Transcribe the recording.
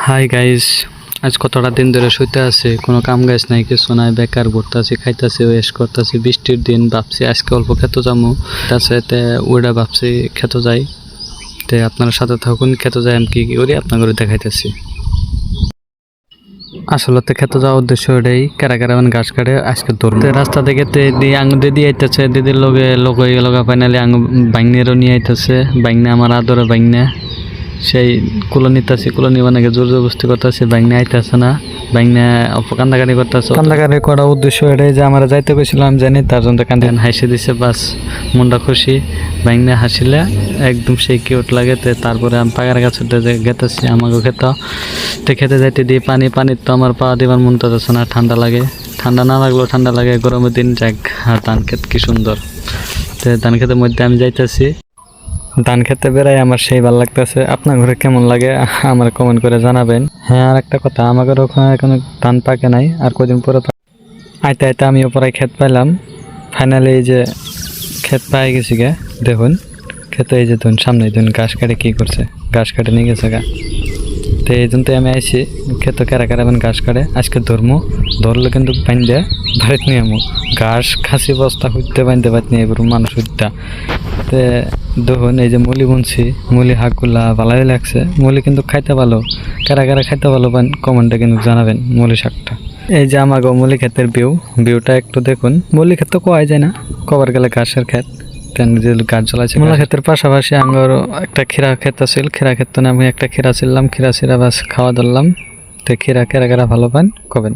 Hi guys, আজ কতটা দিন ধরে শুইতে আছি, কোনো কাম গাছ নাই, কিছু নাই, বেকার ঘুরতেছি, খাইতেছি, ওয়েস্ট করতেছি। বৃষ্টির দিন ভাবছি আজকে অল্প খেতে যাবো, তাছাড়া ওইটা ভাবছি খেতে যাই। তে আপনার সাথে থাকুন, খেতে যাই আমি কি কি করি আপনাদের দেখাইতেছি। আসলে তো খেতে যাওয়ার উদ্দেশ্য এটাই, কারা কারা মানে গাছ কাটে আজকে ধরতে রাস্তা থেকে দিদি আইতেছে, দিদির লোক হয়ে গেল, ফাইনালি বাইনেরও নিয়ে আইতেছে। বাইনে আমার আদরে বাইনে, সেই কুলো নিতেছি, কুলো নিবা নাকি জোর জবরদস্তি করতেছি, বাইনে আইতেছে না। বাইনে কান্দাকানি করতেছে, কান্দাকানি করার উদ্দেশ্য এটাই যে আমরা যাইতে গেছিলাম জানি, তার জন্য কান্দান হাসি দিছে, বাস মনটা খুশি। বাইনে হাসিলে একদম সেই কিউট লাগে। তারপরে আমি পাগার গাছ গেতেছি আমাকে খেতে যাইতে দিই পানির তো আমার পা দিবার মন তো যাচ্ছে না, ঠান্ডা লাগে। ঠান্ডা না লাগলেও ঠান্ডা লাগে, গরমের দিন যাক। আর ধান ক্ষেত কি সুন্দর। ধান ক্ষেতের মধ্যে আমি যাইতেছি, ধান খেতে বেড়াই আমার সেই ভালো লাগতেছে। আপনার ঘরে কেমন লাগে আমার কমেন্ট করে জানাবেন। হ্যাঁ, আর একটা কথা, আমাদের ওখানে এখনো ধান পাকে নাই, আর কদিন পরে আইতে আইতে আমিও পরে ক্ষেত পাইলাম। ফাইনালি এই যে ক্ষেত পাই গেছি গে, দেখুন ক্ষেতে এই যে ধরুন সামনে ধরুন ঘাস কাটে কি করছে, ঘাস কাটে নিয়ে গেছে গা। তো এই জন্য আমি আইসি ক্ষেত কেরা ঘাস কাটে আজকে ধরলে কিন্তু বান্ধে বাড়িতে নিয়ে আমো। ঘাস খাসি বস্তা হইতে বান্ধে বাড়িতে নিয়ে এবার মানুষ হইতা। তে দেখুন এই যে মুলি বুনছি, মুলি হাঁকগুলা ভালোই লাগছে। মুলি কিন্তু খাইতে ভালো, কারা খাইতে ভালো পান কমেন্টে কিন্তু জানাবেন মুলি শাকটা। এই যে আমার মুলি ক্ষেতের ভিউটা একটু দেখুন। মুলি ক্ষেত তো কোয়াই যায় না, কবার গেলে ঘাসের ক্ষেত যে গাছ জ্বলাইছে। মূলা ক্ষেতের পাশাপাশি আমার একটা ক্ষীরা ক্ষেত আছিল, ক্ষীরা ক্ষেত আমি একটা ক্ষীরা ছিলাম, ক্ষীরা ছিঁড়া বাস খাওয়া ধরলাম। তো ক্ষীরা কেরা ভালো পান কবেন।